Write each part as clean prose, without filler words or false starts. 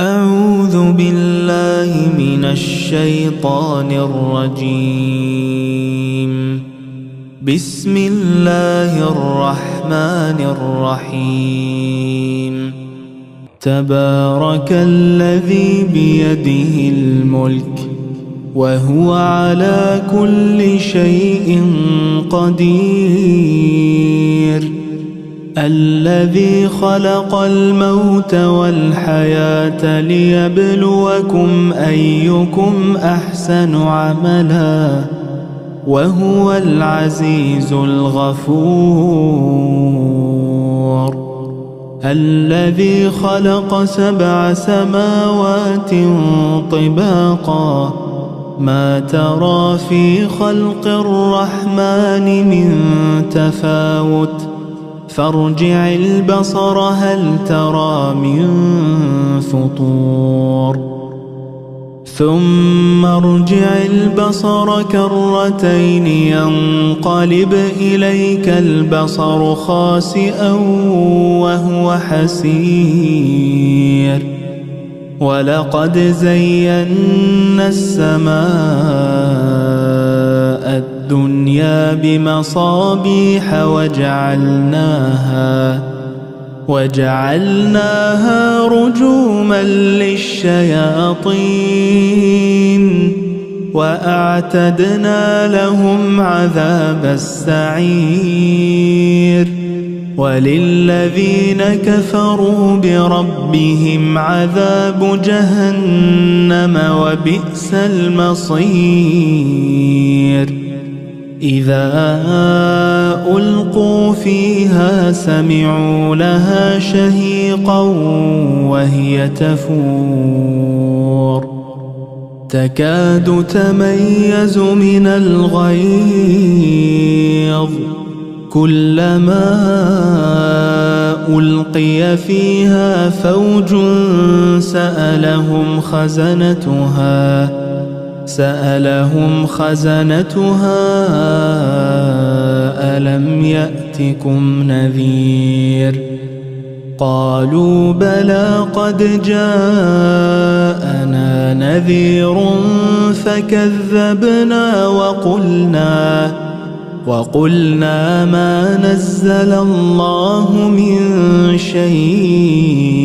أعوذ بالله من الشيطان الرجيم. بسم الله الرحمن الرحيم. تبارك الذي بيده الملك وهو على كل شيء قدير. الذي خلق الموت والحياة ليبلوكم أيكم أحسن عملا وهو العزيز الغفور. الذي خلق 7 سماوات طباقا ما ترى في خلق الرحمن من تفاوت فارجع البصر هل ترى من فطور ثم ارجع البصر كرتين ينقلب إليك البصر خاسئا وهو حسير. ولقد زينا السماء الدنيا بمصابيح وجعلناها رجوما للشياطين وأعتدنا لهم عذاب السعير. وللذين كفروا بربهم عذاب جهنم وبئس المصير. إذا ألقوا فيها سمعوا لها شهيقا وهي تفور تكاد تميز من الغيظ كلما ألقي فيها فوج سألهم خزنتها ألم يأتكم نذير قالوا بلى قد جاءنا نذير فكذبنا وقلنا ما نزل الله من شيء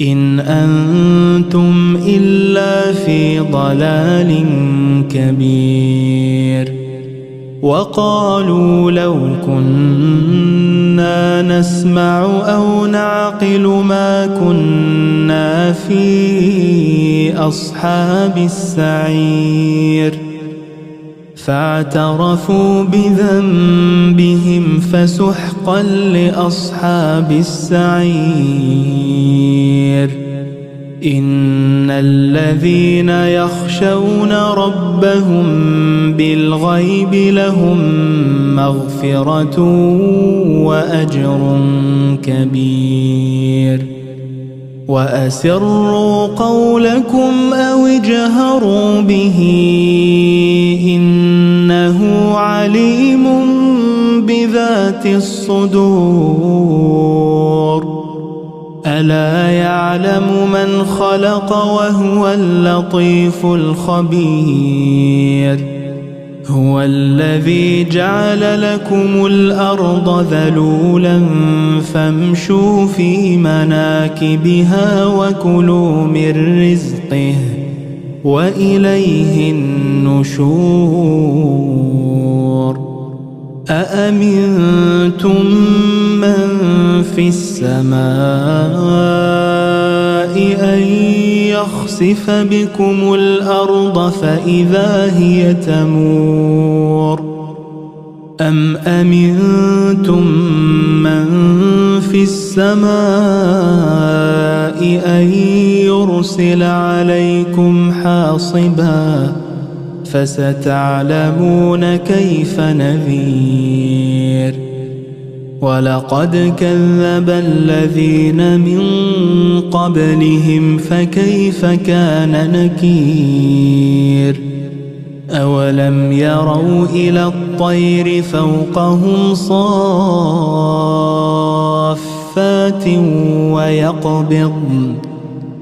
إن أنتم إلا في ضلال كبير. وقالوا لو كنا نسمع أو نعقل ما كنا في أصحاب السعير فاعترفوا بذنبهم فسحقا لأصحاب السعير. إن الذين يخشون ربهم بالغيب لهم مغفرة وأجر كبير. وأسروا قولكم أو اجهروا به إنه عليم بذات الصدور. ألا يعلم من خلق وهو اللطيف الخبير. هو الذي جعل لكم الأرض ذلولا فامشوا في مناكبها وكلوا من رزقه وإليه النشور. أأمنتم من في السماء أن يخسف بكم الأرض فإذا هي تمور أم أمنتم من في السماء أن يرسل عليكم حاصبا فستعلمون كيف نذير. ولقد كذب الذين من قبلهم فكيف كان نكير. أولم يروا إلى الطير فوقهم صافات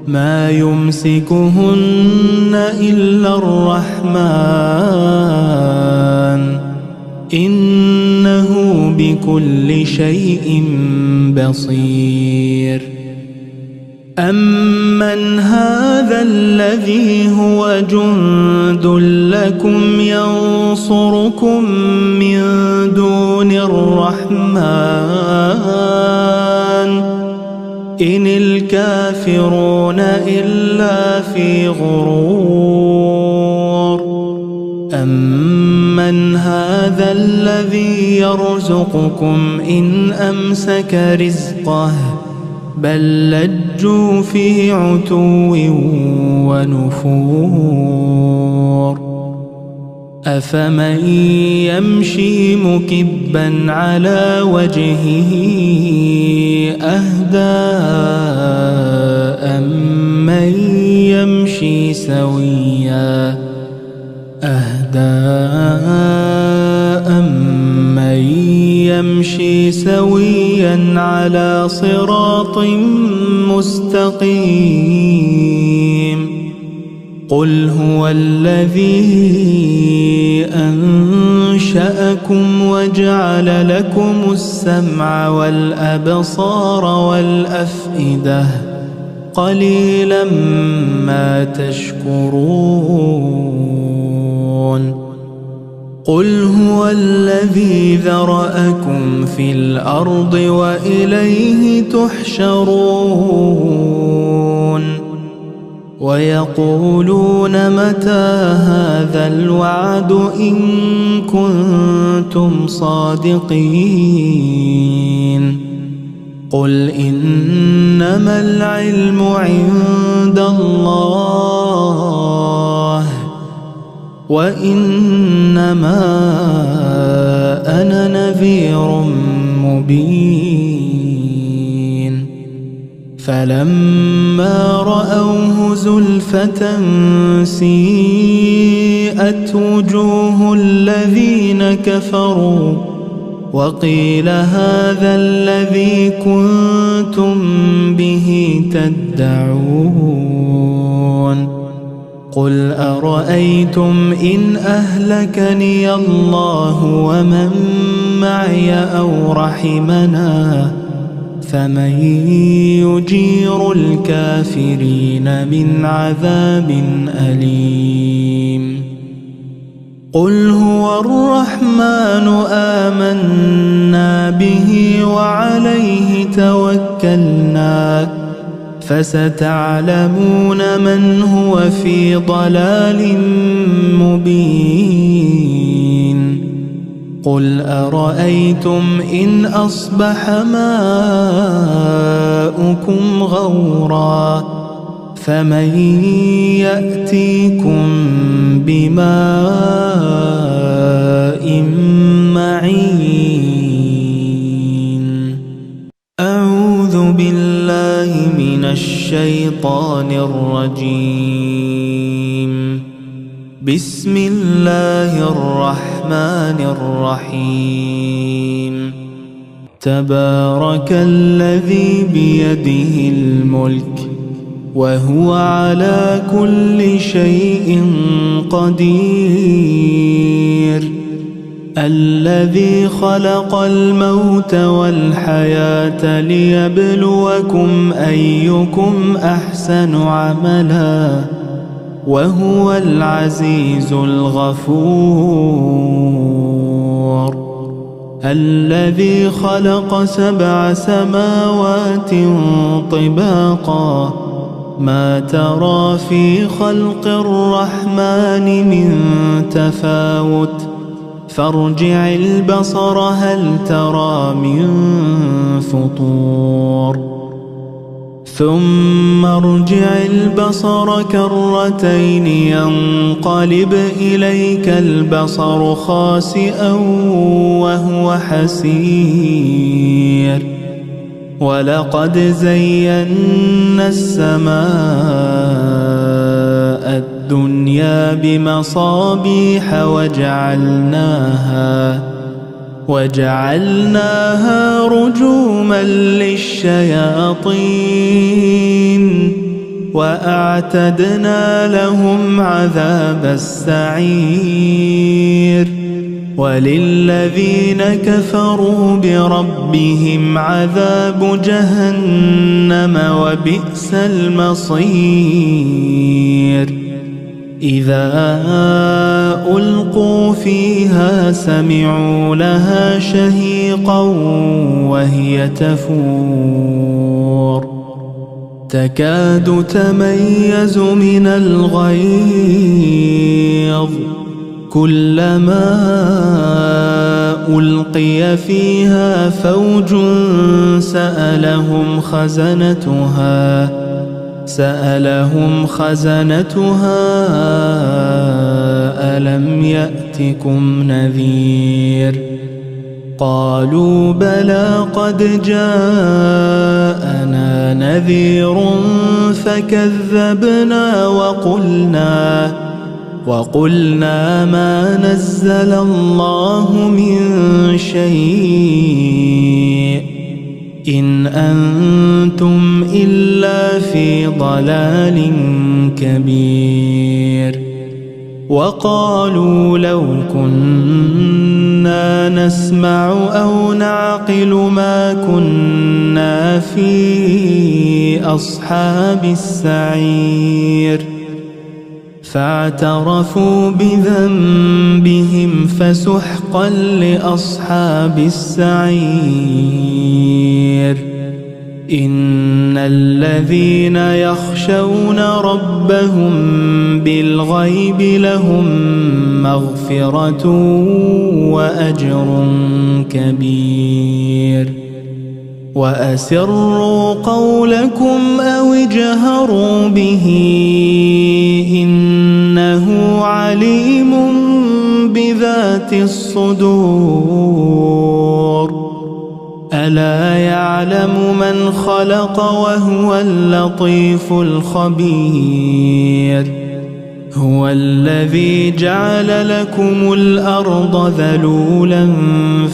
ما يمسكهن إلا الرحمن إنه بكل شيء بصير. أمن هذا الذي هو جند لكم ينصركم من دون الرحمن إن الكافرون إلا في غرور. أمن هذا الذي يرزقكم إن أمسك رزقه بل لجوا في عتو ونفور. أفمن يمشي مكبا على وجهه أهدى أمن يمشي سويا على صراط مستقيم. قل هو الذي أنشأكم وجعل لكم السمع والأبصار والأفئدة قليلا ما تشكرون. قل هو الذي ذرأكم في الأرض وإليه تحشرون. ويقولون متى هذا الوعد إن كنتم صادقين. قل إنما العلم عند الله وإنما أنا نذير مبين. فلما رأوه زلفة سيئت وجوه الذين كفروا وقيل هذا الذي كنتم به تدعون. قل أرأيتم إن أهلكني الله ومن معي أو رحمنا فمن يجير الكافرين من عذاب أليم. قل هو الرحمن آمنا به وعليه توكلنا فستعلمون من هو في ضلال مبين. قل أرأيتم إن أصبح ماؤكم غورا فمن يأتيكم بماء معين. أعوذ بالله من الشيطان الرجيم. بسم الله الرحمن الرحيم. تبارك الذي بيده الملك وهو على كل شيء قدير. الذي خلق الموت والحياة ليبلوكم أيكم أحسن عملا وهو العزيز الغفور. الذي خلق 7 سماوات طباقا ما ترى في خلق الرحمن من تفاوت فارجع البصر هل ترى من فطور. ثم ارجع البصر كرتين ينقلب إليك البصر خاسئا وهو حسير. ولقد زينا السماء الدنيا بمصابيح وجعلناها رجوما للشياطين وأعتدنا لهم عذاب السعير وللذين كفروا بربهم عذاب جهنم وبئس المصير إذا ألقوا فيها سمعوا لها شهيقا وهي تفور تكاد تميز من الغيظ كلما ألقي فيها فوج سألهم خزنتها ألم يأتكم نذير قالوا بلى قد جاءنا نذير فكذبنا وقلنا ما نزل الله من شيء إن أنتم إلا في ضلال كبير وقالوا لو كنا نسمع أو نعقل ما كنا في أصحاب السعير فاعترفوا بذنبهم فسحقا لأصحاب السعير إن الذين يخشون ربهم بالغيب لهم مغفرة وأجر كبير وأسروا قولكم أو اجهروا به إنه عليم بذات الصدور ألا يعلم من خلق وهو اللطيف الخبير هو الذي جعل لكم الأرض ذلولا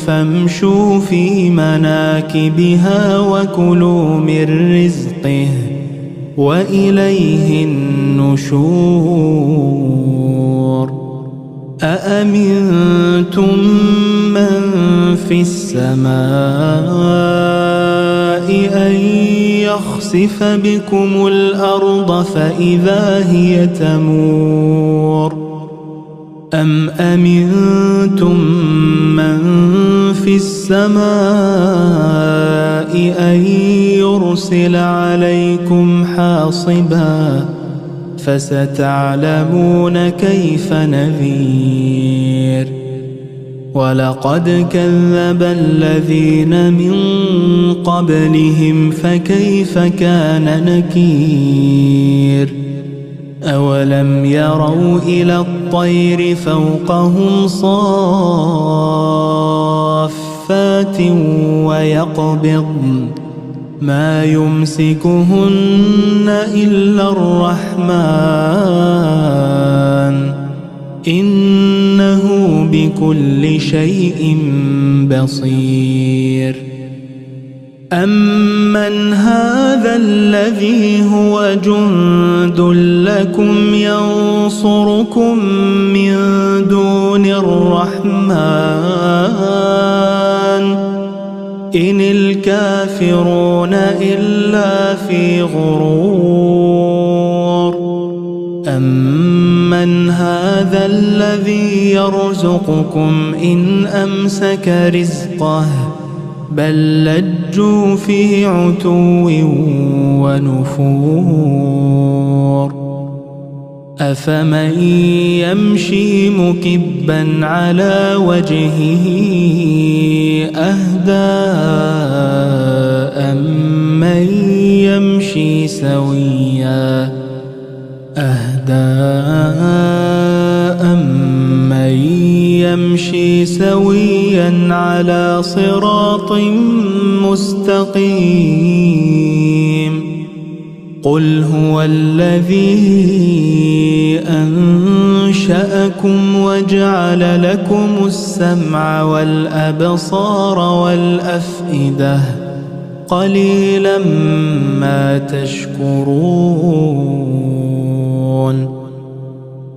فامشوا في مناكبها وكلوا من رزقه وإليه النشور أأمنتم من في السماء أن يخسف بكم الأرض فإذا هي تمور أم أمنتم من في السماء أن يرسل عليكم حاصبا فستعلمون كيف نذير ولقد كذب الذين من قبلهم فكيف كان نكير أولم يروا إلى الطير فوقهم صافات ويقبضن ما يمسكهن إلا الرحمن إنه بكل شيء بصير أمن هذا الذي هو جند لكم ينصركم من دون الرحمن إن الكافرون إلا في غرور أمن هذا الذي يرزقكم إن أمسك رزقه بل لجوا في عتو ونفور أفمن يمشي مكبا على وجهه أهدى أمن يمشي سويا على صراط مستقيم قل هو الذي أنشأكم وجعل لكم السمع والأبصار والأفئدة قليلا ما تشكرون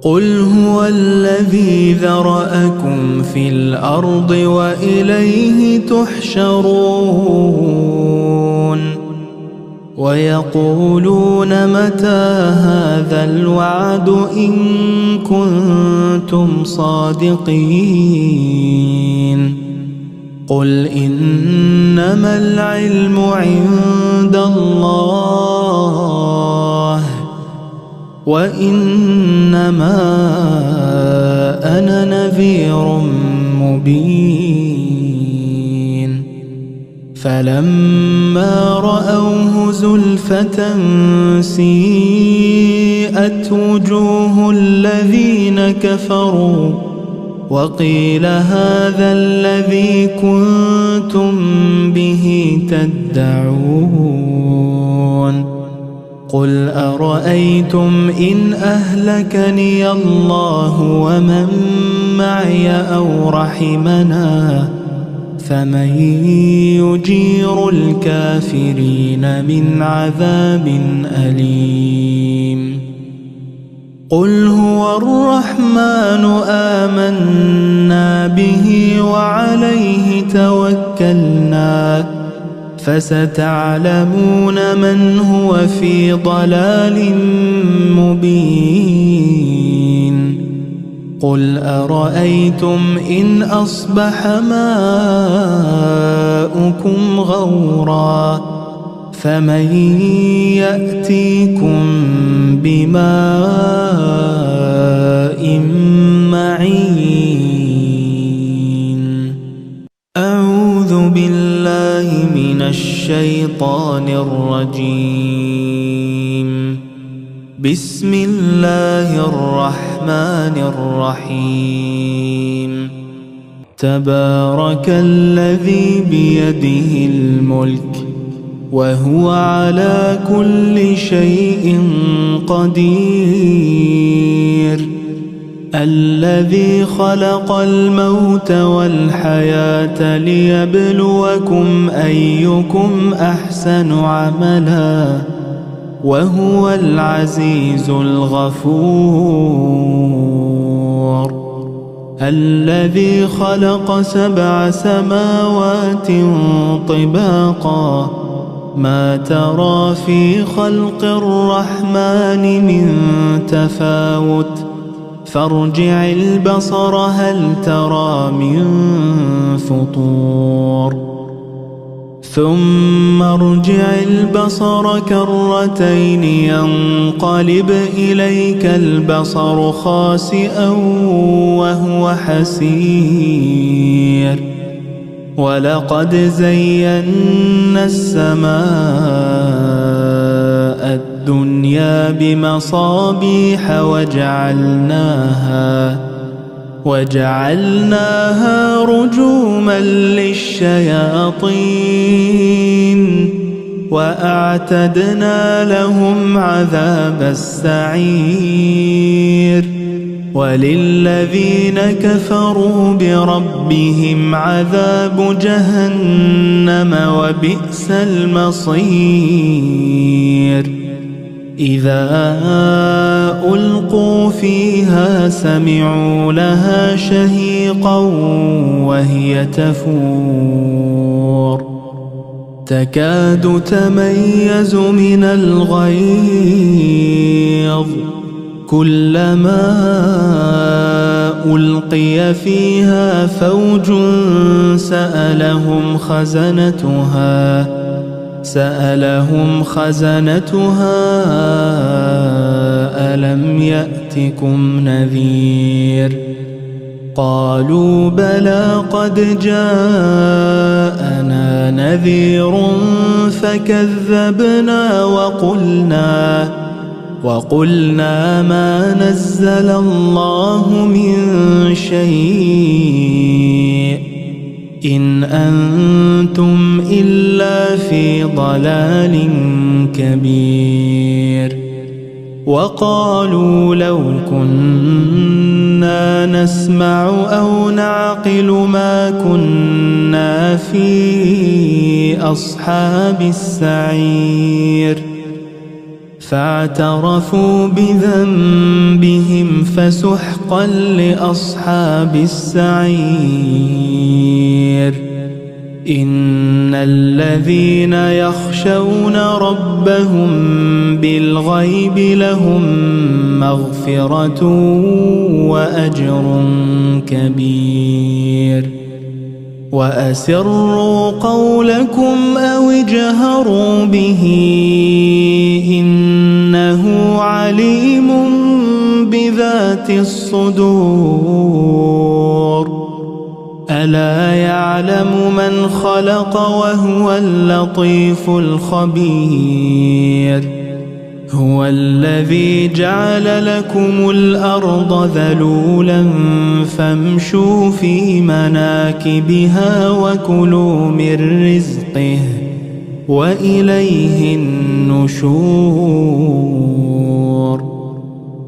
قل هو الذي ذرأكم في الأرض وإليه تحشرون ويقولون متى هذا الوعد إن كنتم صادقين قل إنما العلم عند الله وإنما أنا نذير مبين فلما رأوه زلفة سيئت وجوه الذين كفروا وقيل هذا الذي كنتم به تدعون قل أرأيتم إن أهلكني الله ومن معي أو رحمنا فمن يجير الكافرين من عذاب أليم قل هو الرحمن آمنا به وعليه توكلنا فستعلمون من هو في ضلال مبين قل أرأيتم إن أصبح ماؤكم غورا فمن يأتيكم بماء معين أعوذ بالله من الشيطان الرجيم بسم الله الرحمن الرحيم تبارك الذي بيده الملك وهو على كل شيء قدير الذي خلق الموت والحياة ليبلوكم أيكم أحسن عملا وهو العزيز الغفور الذي خلق 7 سماوات طباقا ما ترى في خلق الرحمن من تفاوت فارجع البصر هل ترى من فطور ثم ارجع البصر كرتين ينقلب إليك البصر خاسئا وهو حسير ولقد زينا السماء الدنيا بمصابيح وجعلناها رجوما للشياطين وأعتدنا لهم عذاب السعير وللذين كفروا بربهم عذاب جهنم وبئس المصير إذا ألقوا فيها سمعوا لها شهيقا وهي تفور تكاد تميز من الغيظ كلما ألقي فيها فوج سألهم خزنتها ألم يأتكم نذير قالوا بلى قد جاءنا نذير فكذبنا وقلنا ما نزل الله من شيء إن أنتم إلا في ضلال كبير وقالوا لو كنا نسمع أو نعقل ما كنا في أصحاب السعير فاعترفوا بذنبهم فسحقا لأصحاب السعير إن الذين يخشون ربهم بالغيب لهم مغفرة وأجر كبير وأسروا قولكم أو اجهروا به إنه عليم بذات الصدور ألا يعلم من خلق وهو اللطيف الخبير هو الذي جعل لكم الأرض ذلولا فامشوا في مناكبها وكلوا من رزقه وإليه النشور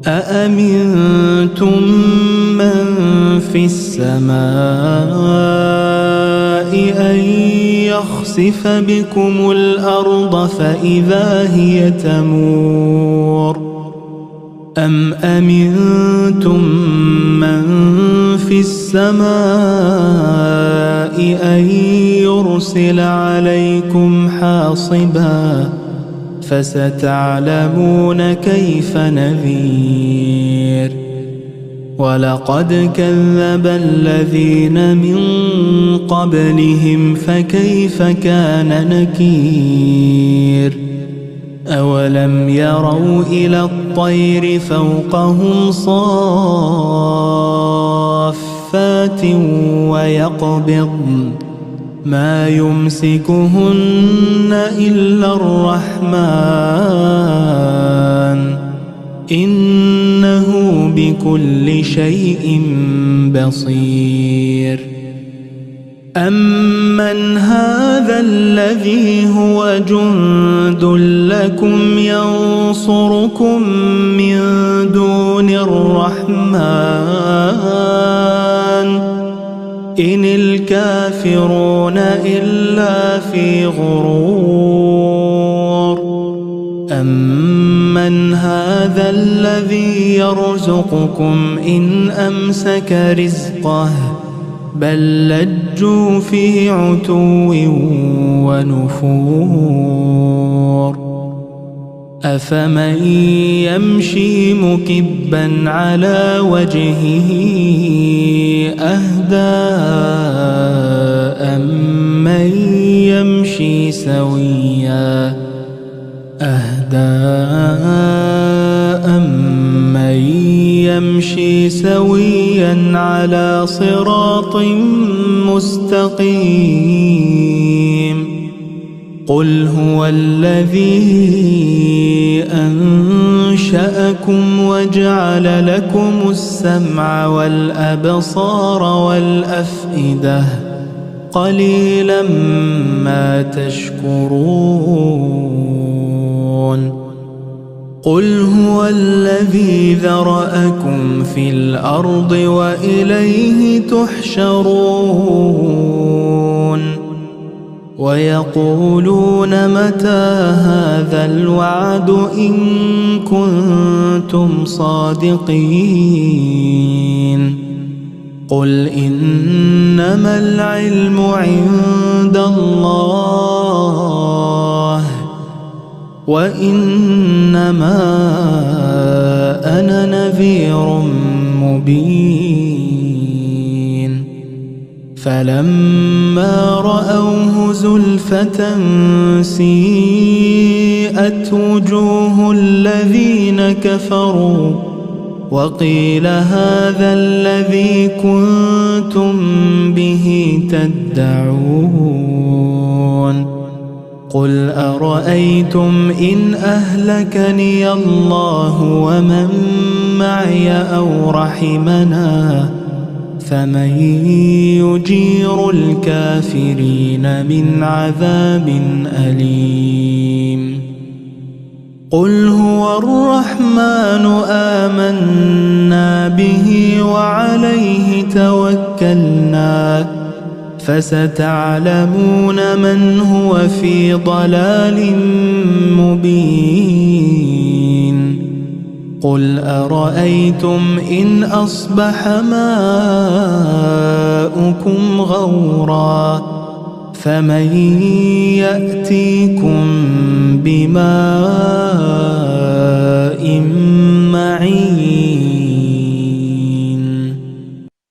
أأمنتم من في السماء أن يخسف بكم الأرض فإذا هي تمور أم أمنتم من في السماء أن يرسل عليكم حاصبا فستعلمون كيف نذير ولقد كذب الذين من قبلهم فكيف كان نكير أولم يروا إلى الطير فوقهم صافات ويقبضن ما يمسكهن إلا الرحمن إنه بكل شيء بصير أمن هذا الذي هو جند لكم ينصركم من دون الرحمن إن الكافرون إلا في غرور أمن هذا الذي يرزقكم إن أمسك رزقه بل لجوا في عتو ونفور أفمن يمشي مكبا على وجهه أهدى أمن يمشي سويا على صراط مستقيم قل هو الذي أنشأكم وجعل لكم السمع والأبصار والأفئدة قليلا ما تشكرون قل هو الذي ذرأكم في الأرض وإليه تحشرون ويقولون متى هذا الوعد إن كنتم صادقين قل إنما العلم عند الله وإنما أنا نذير مبين فلما رأوه زلفة سيئت وجوه الذين كفروا وقيل هذا الذي كنتم به تدعون قل أرأيتم إن أهلكني الله ومن معي أو رحمنا فمن يجير الكافرين من عذاب أليم قل هو الرحمن آمنا به وعليه توكلنا فستعلمون من هو في ضلال مبين قل أرأيتم إن أصبح ماؤكم غورا فمن يأتيكم بماء معين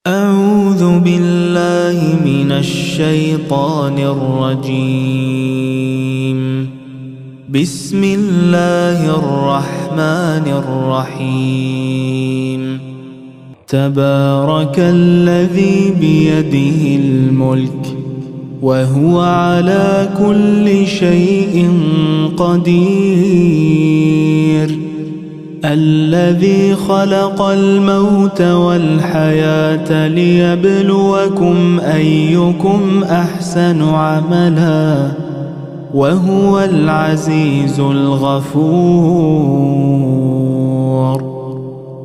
أعوذ بالله من الشيطان الرجيم بسم الله الرحمن الرحيم تبارك الذي بيده الملك وهو على كل شيء قدير الذي خلق الموت والحياة ليبلوكم أيكم أحسن عملا وهو العزيز الغفور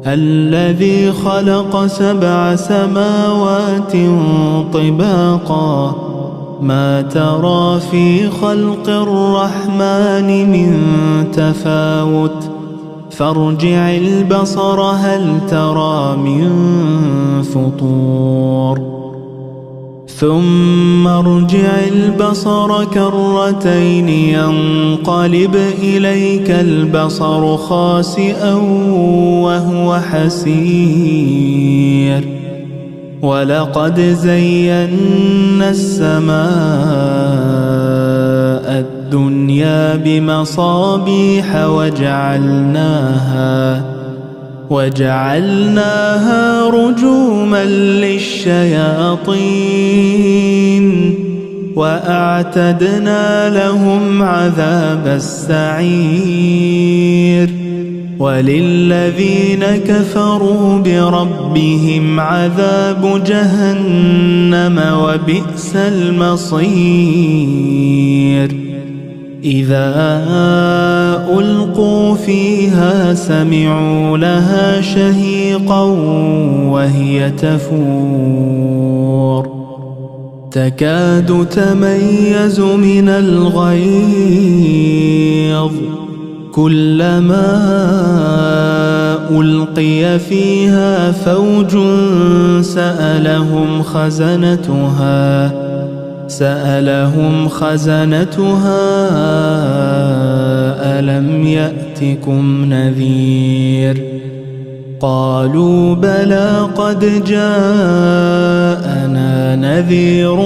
الذي خلق 7 سماوات طباقا ما ترى في خلق الرحمن من تفاوت فارجع البصر هل ترى من فطور ثم ارجع البصر كرتين ينقلب إليك البصر خاسئا وهو حسير ولقد زينا السماء الدنيا بمصابيح وجعلناها رجوما للشياطين وأعتدنا لهم عذاب السعير وللذين كفروا بربهم عذاب جهنم وبئس المصير إذا ألقوا فيها سمعوا لها شهيقا وهي تفور تكاد تميز من الغيظ كلما ألقي فيها فوج سألهم خزنتها ألم يأتكم نذير قالوا بلى قد جاءنا نذير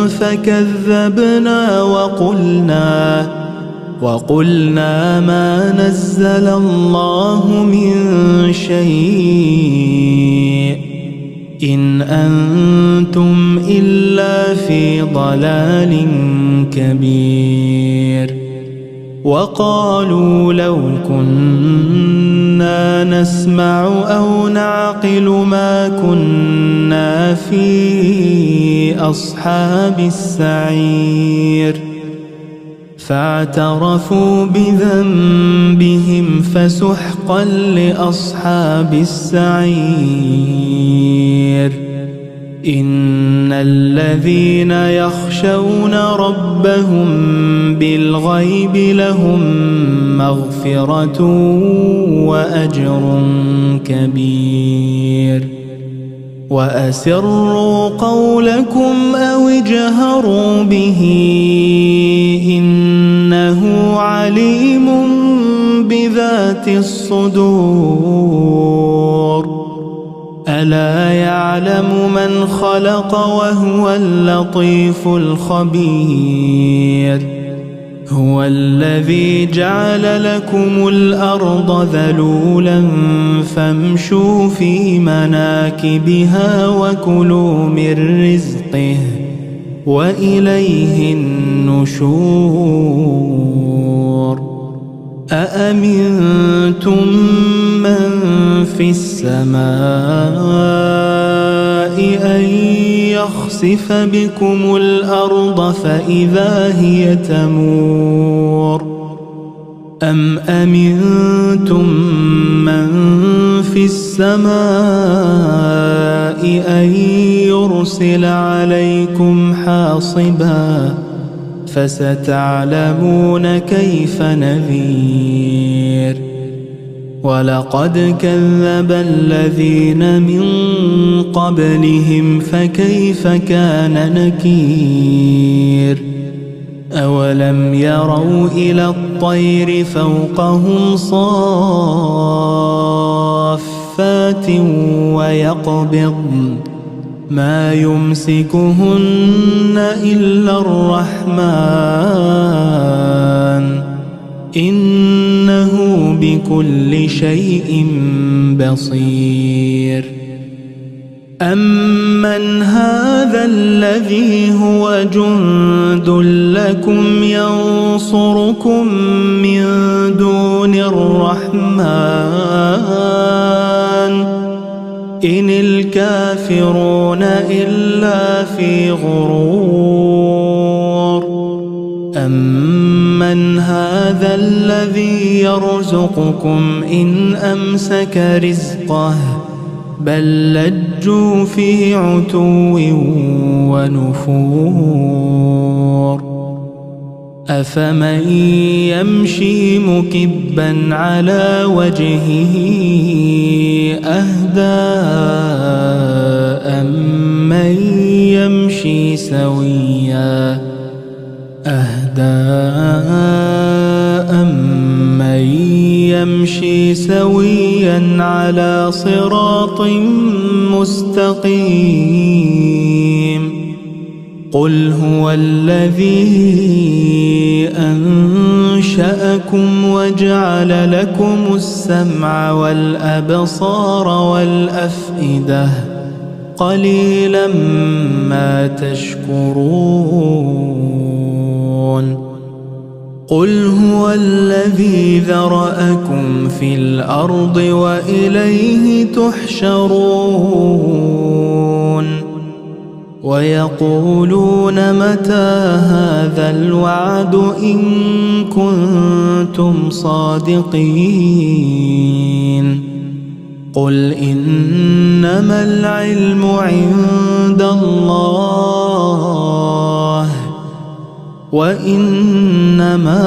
فكذبنا وقلنا ما نزل الله من شيء إن أنتم إلا في ضلال كبير وقالوا لو كنا نسمع أو نعقل ما كنا في أصحاب السعير فاعترفوا بذنبهم فسحقا لأصحاب السعير إن الذين يخشون ربهم بالغيب لهم مغفرة وأجر كبير وأسروا قولكم أو اجهروا به إنه عليم بذات الصدور ألا يعلم من خلق وهو اللطيف الخبير هو الذي جعل لكم الأرض ذلولا فامشوا في مناكبها وكلوا من رزقه وإليه النشور أأمنتم من في السماء أن يخسف بكم الأرض فإذا هي تمور أم أمنتم من في السماء أن يرسل عليكم حاصبا فستعلمون كيف نذير ولقد كذب الذين من قبلهم فكيف كان نكير أولم يروا إلى الطير فوقهم صافات ويقبضن ما يمسكهن إلا الرحمن إنه بكل شيء بصير أمن هذا الذي هو جند لكم ينصركم من دون الرحمن إن الكافرون إلا في غرور أمن هذا الذي يرزقكم إن أمسك رزقه بل لجوا في عتو ونفور أفمن يمشي مكبا على وجهه أهدى أمن يمشي سويا على صراط مستقيم قل هو الذي أنشأكم وجعل لكم السمع والأبصار والأفئدة قليلا ما تشكرون قل هو الذي ذرأكم في الأرض وإليه تحشرون ويقولون متى هذا الوعد إن كنتم صادقين قل إنما العلم عند الله وإنما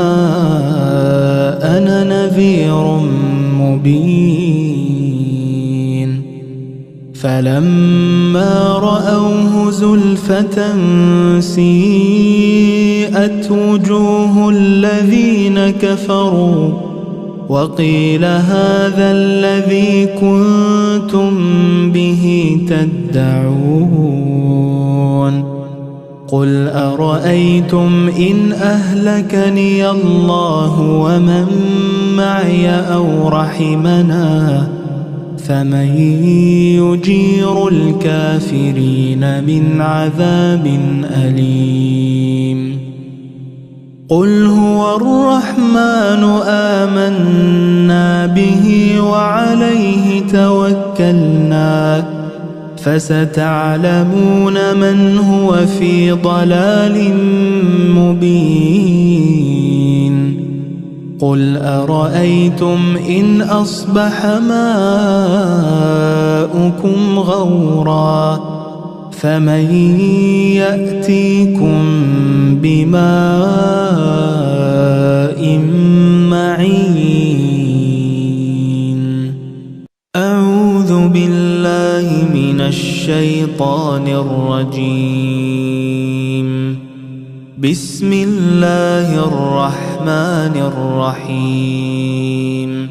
أنا نذير مبين فلما رأوه زلفة سيئت وجوه الذين كفروا وقيل هذا الذي كنتم به تدعون قل أرأيتم إن أهلكني الله ومن معي أو رحمنا فمن يجير الكافرين من عذاب أليم قل هو الرحمن آمنا به وعليه توكلنا فستعلمون من هو في ضلال مبين قل أرأيتم إن أصبح ماؤكم غورا فمن يأتيكم بماء معين أعوذ بالله من الشيطان الرجيم بسم الله الرحمن الرحيم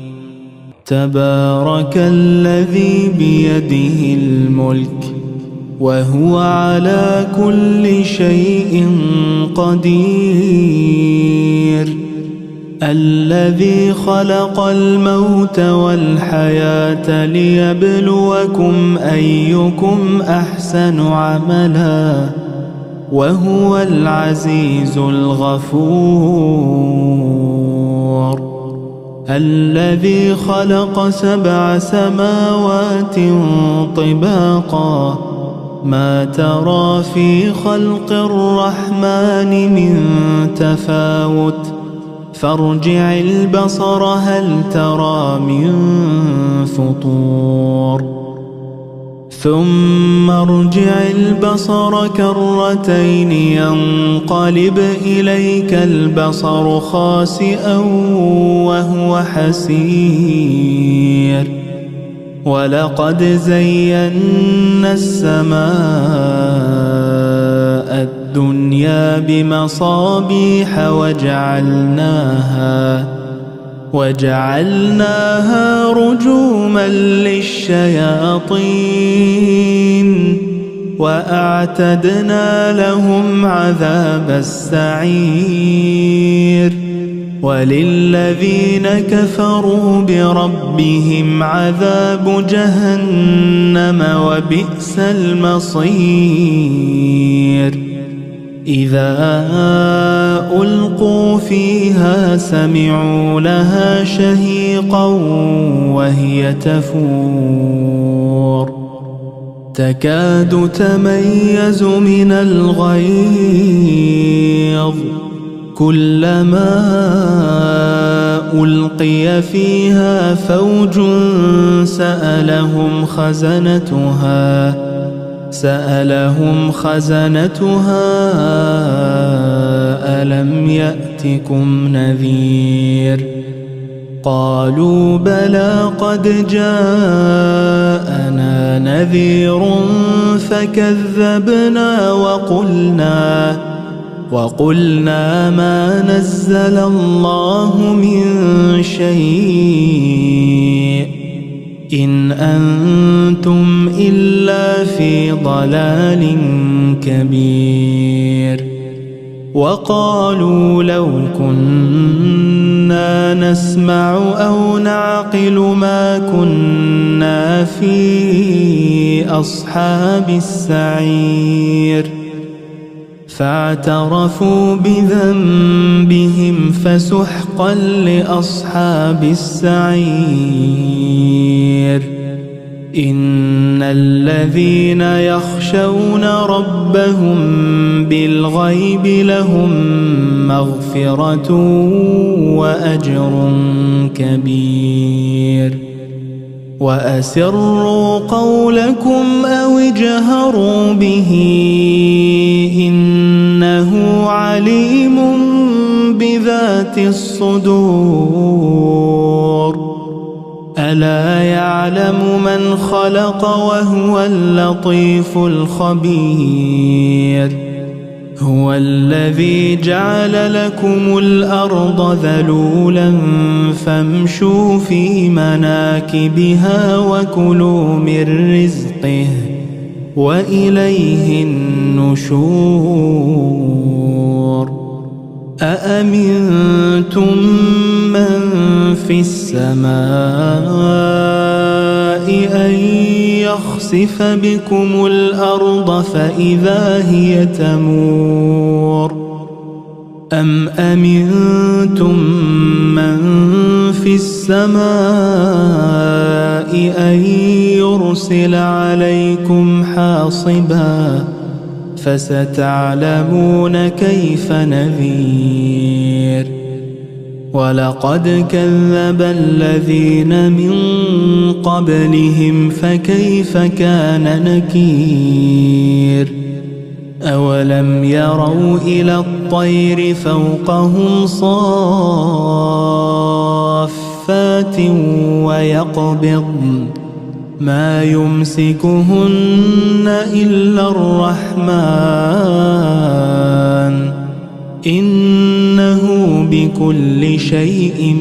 تبارك الذي بيده الملك وهو على كل شيء قدير الذي خلق الموت والحياة ليبلوكم أيكم أحسن عملا وهو العزيز الغفور الذي خلق 7 سماوات طباقا ما ترى في خلق الرحمن من تفاوت فارجع البصر هل ترى من فطور ثم ارجع البصر كرتين ينقلب إليك البصر خاسئا وهو حسير ولقد زينا السماء الدنيا بمصابيح وجعلناها رجوما للشياطين وأعتدنا لهم عذاب السعير وللذين كفروا بربهم عذاب جهنم وبئس المصير إذا ألقوا فيها سمعوا لها شهيقا وهي تفور تكاد تميز من الغيظ كلما ألقي فيها فوج سألهم خزنتها ألم يأتكم نذير قالوا بلى قد جاءنا نذير فكذبنا وقلنا ما نزل الله من شيء إن أنتم إلا في ضلال كبير وقالوا لو كنا نسمع أو نعقل ما كنا في أصحاب السعير فاعترفوا بذنبهم فسحقا لأصحاب السعير إن الذين يخشون ربهم بالغيب لهم مغفرة وأجر كبير وأسروا قولكم أو اجهروا به إنه عليم بذات الصدور ألا يعلم من خلق وهو اللطيف الخبير هو الذي جعل لكم الأرض ذلولا فامشوا في مناكبها وكلوا من رزقه وإليه النشور أأمنتم من في السماء أن يخسف بكم الأرض فإذا هي تمور أم أمنتم من في السماء أن يرسل عليكم حاصبا فستعلمون كيف نذير ولقد كذب الذين من قبلهم فكيف كان نكير أولم يروا إلى الطير فوقهم صافات ويقبضن ما يمسكهن إلا الرحمن إنه بكل شيء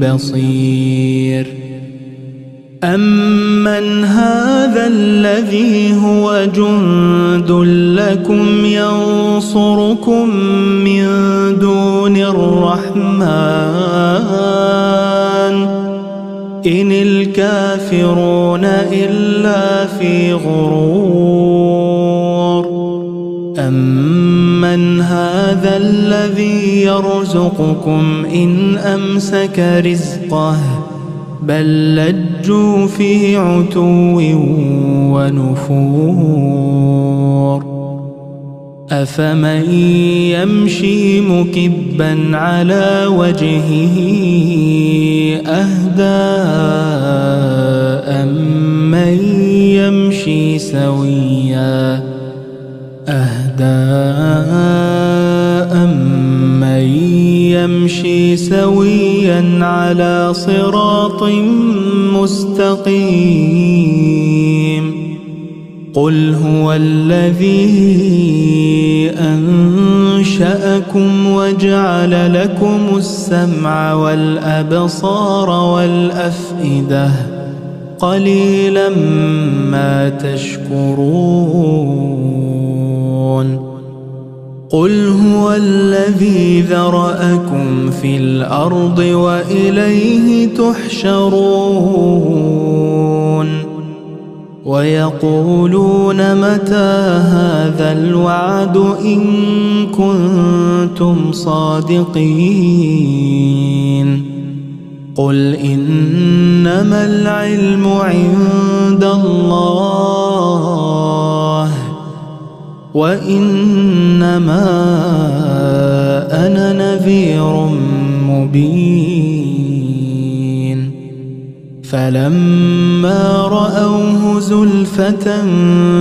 بصير أمن هذا الذي هو جند لكم ينصركم من دون الرحمن إن الكافرون إلا في غرور أمن هذا الذي يرزقكم إن أمسك رزقه بل لجوا في عتو ونفور أفمن يمشي مكبا على وجهه أهدى أمن يمشي سويا على صراط مستقيم قل هو الذي أنشأكم وجعل لكم السمع والأبصار والأفئدة قليلا ما تشكرون قل هو الذي ذرأكم في الأرض وإليه تحشرون ويقولون متى هذا الوعد إن كنتم صادقين قل إنما العلم عند الله وإنما أنا نذير مبين فلما رأوه زلفة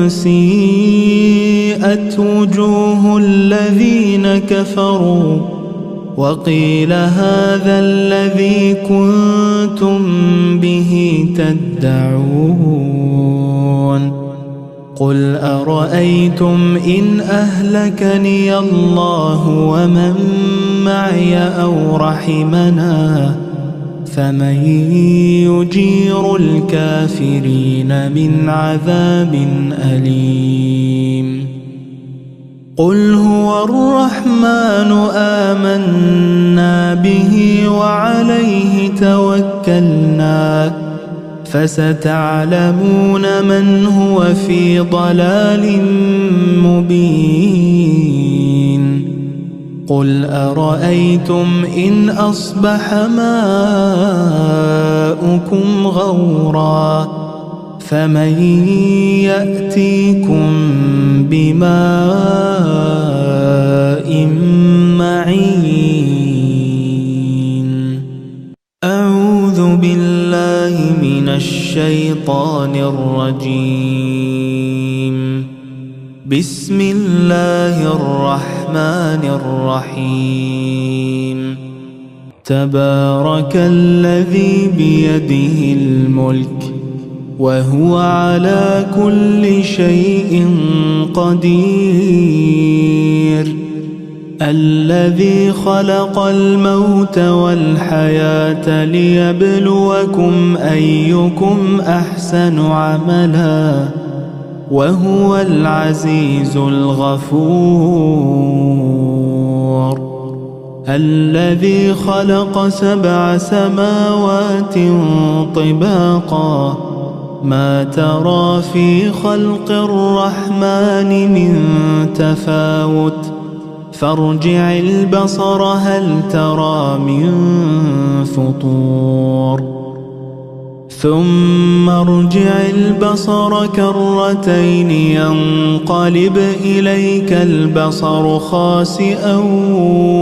سيئت وجوه الذين كفروا وقيل هذا الذي كنتم به تدعون قل أرأيتم إن أهلكني الله ومن معي أو رحمنا فمن يجير الكافرين من عذاب أليم قل هو الرحمن آمنا به وعليه توكلنا فستعلمون من هو في ضلال مبين قل أرأيتم إن أصبح ماؤكم غورا فمن يأتيكم بماء معين أعوذ بالله من الشيطان الرجيم بسم الله الرحمن الرحيم تبارك الذي بيده الملك وهو على كل شيء قدير الذي خلق الموت والحياة ليبلوكم أيكم أحسن عملا وهو العزيز الغفور الذي خلق 7 سماوات طباقا ما ترى في خلق الرحمن من تفاوت فارجع البصر هل ترى من فطور ثم ارجع البصر كرتين ينقلب إليك البصر خاسئا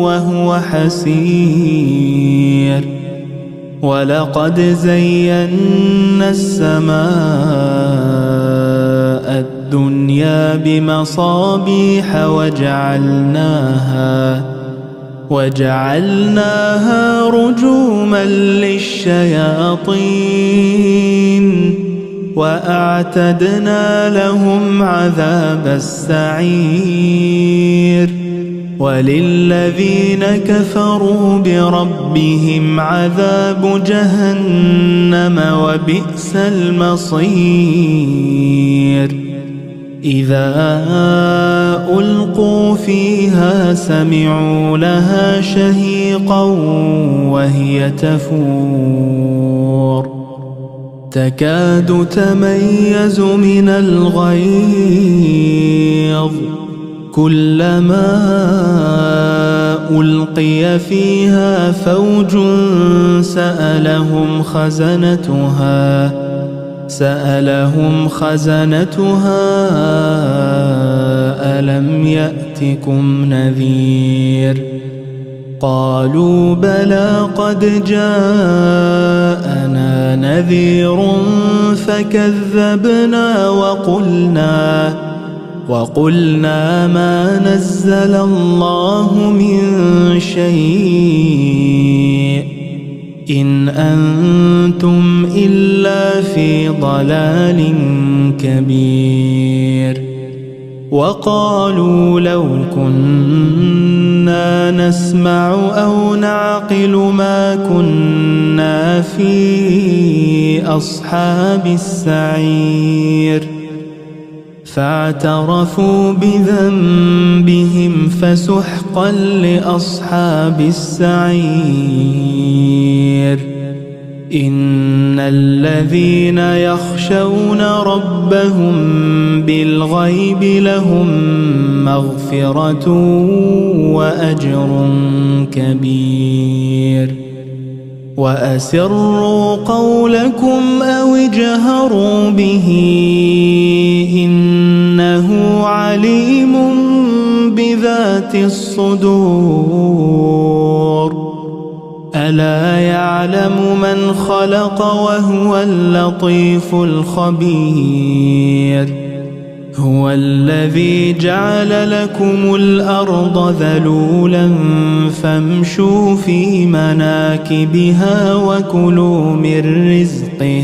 وهو حسير ولقد زينا السماء الدنيا بمصابيح وجعلناها رجوما للشياطين وأعتدنا لهم عذاب السعير وللذين كفروا بربهم عذاب جهنم وبئس المصير إذا ألقوا فيها سمعوا لها شهيقا وهي تفور تكاد تميز من الغيظ كلما ألقي فيها فوج سألهم خزنتها ألم يأتكم نذير قالوا بلى قد جاءنا نذير فكذبنا وقلنا ما نزل الله من شيء إن أنتم إلا في ضلال كبير وقالوا لو كنا نسمع أو نعقل ما كنا في أصحاب السعير فاعترفوا بذنبهم فسحقا لأصحاب السعير إن الذين يخشون ربهم بالغيب لهم مغفرة وأجر كبير وأسروا قولكم أو اجهروا به إنه عليم بذات الصدور ألا يعلم من خلق وهو اللطيف الخبير هو الذي جعل لكم الأرض ذلولا فامشوا في مناكبها وكلوا من رزقه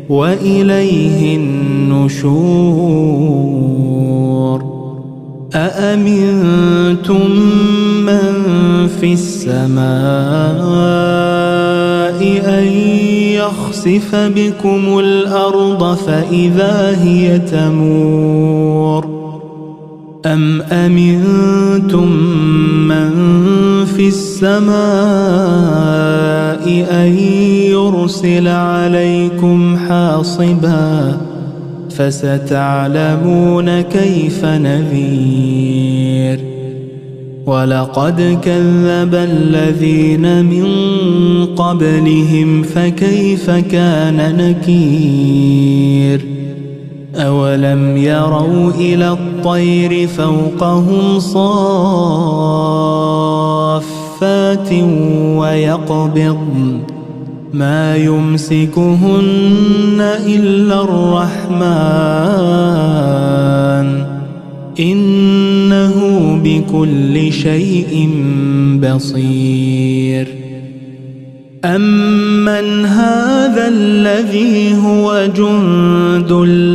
وإليه النشور أأمنتم من في السماء أن يخسف بكم الأرض فإذا هي تمور أم أمنتم من في السماء أن يرسل عليكم حاصبا فستعلمون كيف نذير ولقد كذب الذين من قبلهم فكيف كان نكير أولم يروا إلى الطير فوقهم صافات ويقبضن ما يمسكهن إلا الرحمن إنه بكل شيء بصير أمن هذا الذي هو جند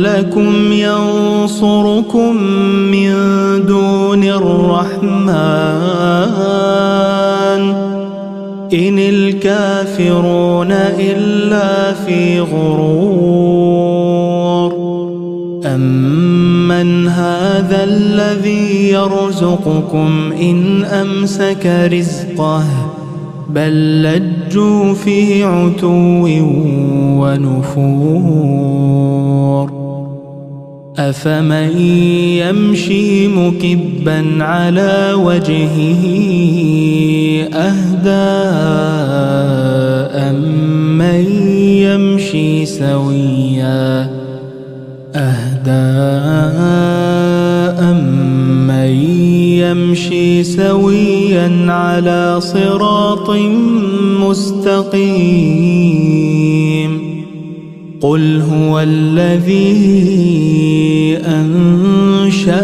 لكم ينصركم من دون الرحمن إن الكافرون إلا في غرور أمن هذا الذي يرزقكم إن أمسك رزقه بل لجوا في عتو ونفور أفمن يمشي مكبا على وجهه أهدى أمن يمشي سويا على صراط مستقيم قل هو الذي أنشأكم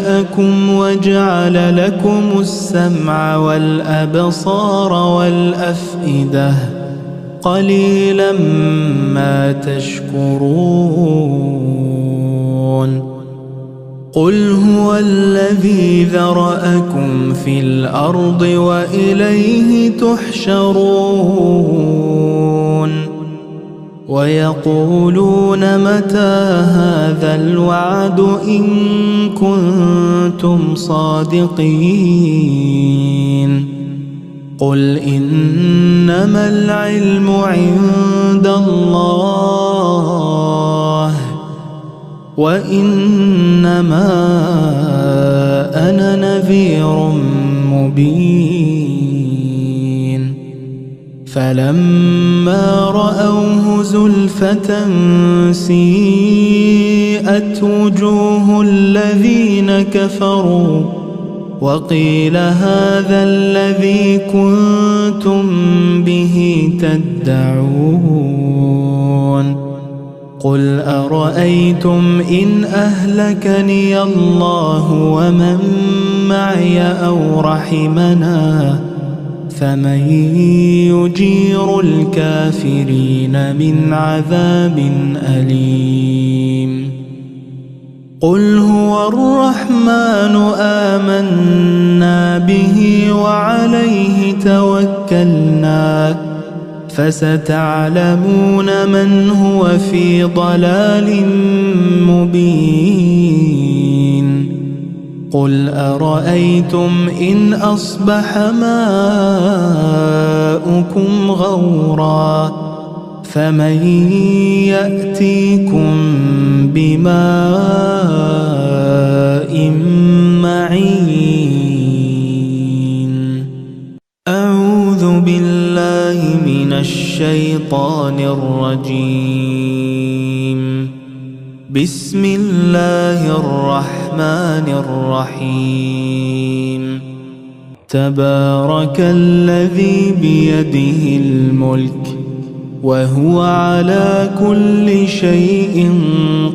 وجعل لكم السمع والأبصار والأفئدة قليلا ما تشكرون قل هو الذي ذرأكم في الأرض وإليه تحشرون ويقولون متى هذا الوعد إن كنتم صادقين قل إنما العلم عند الله وإنما أنا نذير مبين فلما رأوه زلفة سيئت وجوه الذين كفروا وقيل هذا الذي كنتم به تدعون قل أرأيتم إن أهلكني الله ومن معي أو رحمنا فمن يجير الكافرين من عذاب أليم قل هو الرحمن آمنا به وعليه توكلنا فستعلمون من هو في ضلال مبين قل أرأيتم إن أصبح ماؤكم غورا فمن يأتيكم بماء معين أعوذ بالله من الشيطان الرجيم بسم الله الرحمن الرحيم تبارك الذي بيده الملك وهو على كل شيء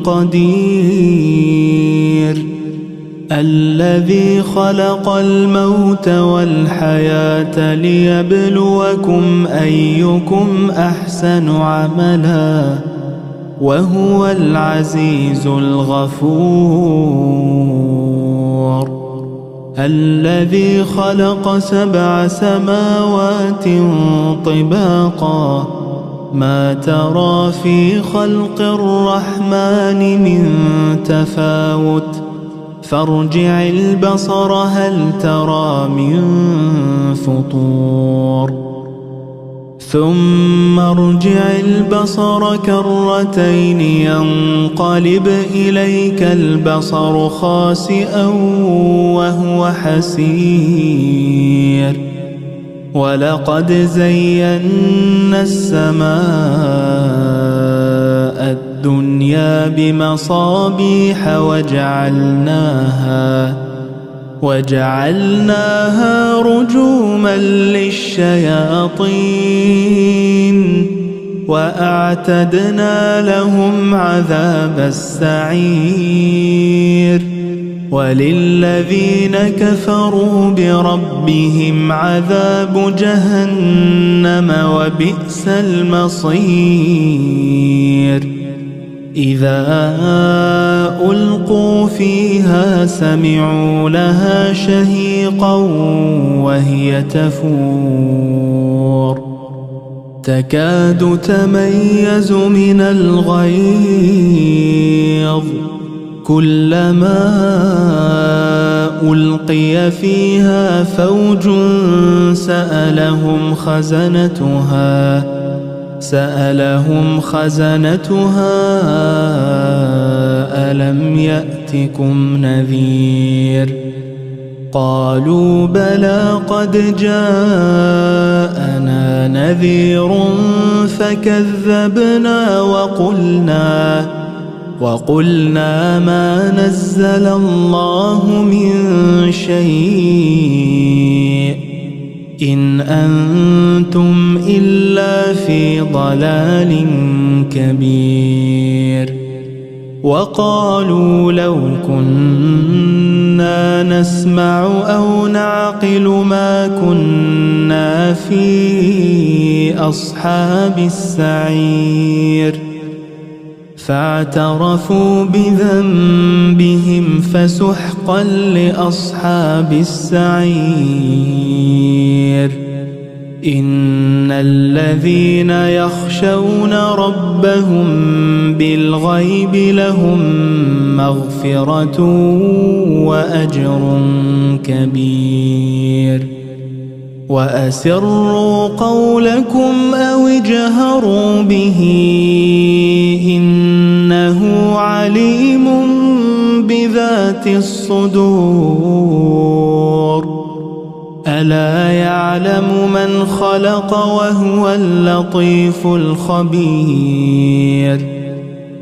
قدير الذي خلق الموت والحياة ليبلوكم أيكم أحسن عملا وهو العزيز الغفور الذي خلق 7 سماوات طباقا ما ترى في خلق الرحمن من تفاوت فارجع البصر هل ترى من فطور ثم ارجع البصر كرتين ينقلب إليك البصر خاسئا وهو حسير ولقد زينا السماء الدنيا بمصابيح وجعلناها رجوما للشياطين وأعتدنا لهم عذاب السعير وللذين كفروا بربهم عذاب جهنم وبئس المصير إذا ألقوا فيها سمعوا لها شهيقا وهي تفور تكاد تميز من الغيظ كلما ألقي فيها فوج سألهم خزنتها ألم يأتكم نذير قالوا بلى قد جاءنا نذير فكذبنا وقلنا ما نزل الله من شيء إن أنتم إلا في ضلال كبير وقالوا لو كنا نسمع أو نعقل ما كنا في أصحاب السعير فاعترفوا بذنبهم فسحقا لأصحاب السعير إن الذين يخشون ربهم بالغيب لهم مغفرة وأجر كبير وأسروا قولكم أو اجهروا به إنه عليم بذات الصدور ألا يعلم من خلق وهو اللطيف الخبير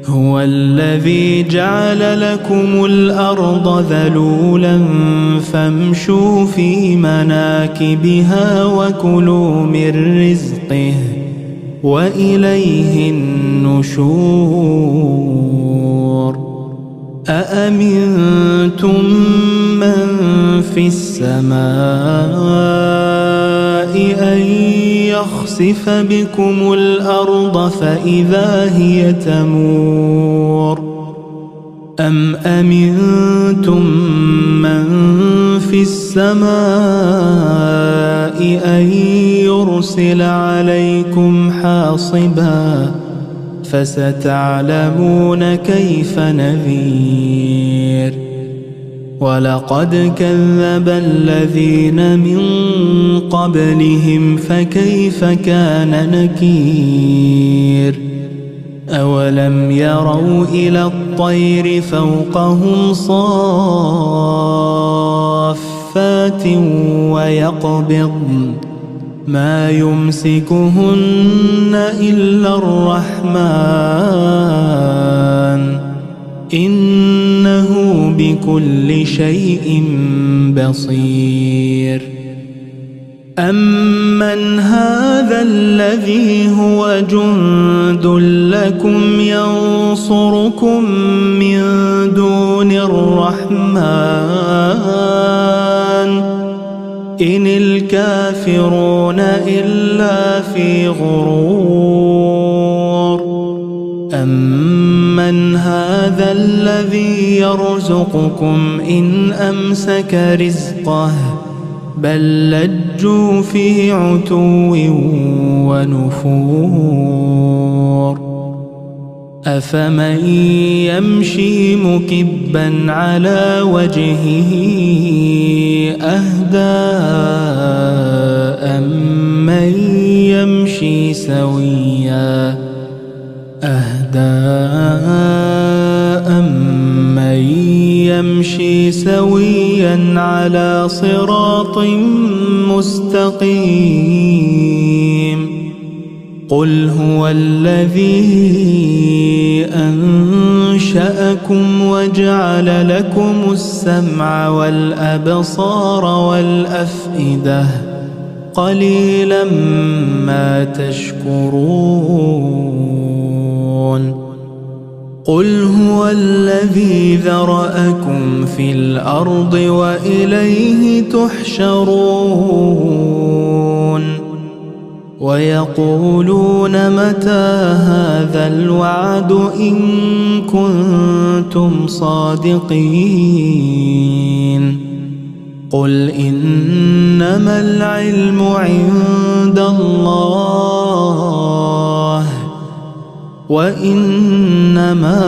هو الذي جعل لكم الأرض ذلولا فامشوا في مناكبها وكلوا من رزقه وإليه النشور أأمنتم من في السماء أن يخسف بكم الأرض فإذا هي تمور أم أمنتم من في السماء أن يرسل عليكم حاصبا فستعلمون كيف نذير ولقد كذب الذين من قبلهم فكيف كان نكير أولم يروا إلى الطير فوقهم صافات ويقبضن ما يمسكهن إلا الرحمن إنه بكل شيء بصير أمن هذا الذي هو جند لكم ينصركم من دون الرحمن إن الكافرون إلا في غرور أمن هذا الذي يرزقكم إن أمسك رزقه بل لجوا في عتو ونفور أفمن يمشي مكبا على وجهه أهدى أمن يمشي سويا على صراط مستقيم قل هو الذي أنشأكم وجعل لكم السمع والأبصار والأفئدة قليلا ما تشكرون قل هو الذي ذرأكم في الأرض وإليه تحشرون ويقولون متى هذا الوعد إن كنتم صادقين قل إنما العلم عند الله وإنما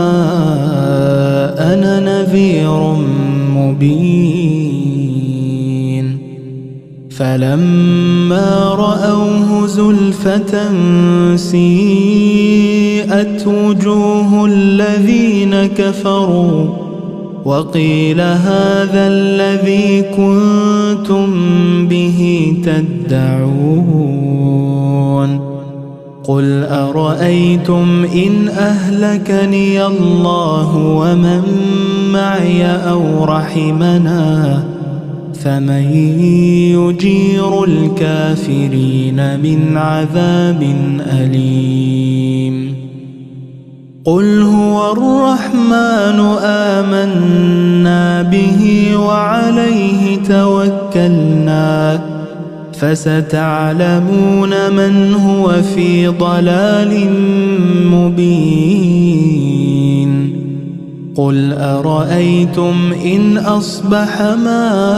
أنا نذير مبين فلما رأوه زلفة سيئت وجوه الذين كفروا وقيل هذا الذي كنتم به تدعون قل أرأيتم إن أهلكني الله ومن معي أو رحمنا فمن يجير الكافرين من عذاب أليم قل هو الرحمن آمنا به وعليه توكلنا فستعلمون من هو في ضلال مبين قل أرأيتم إن أصبح ماؤكم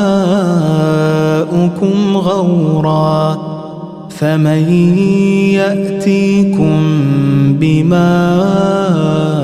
غورا فمن يأتيكم بماء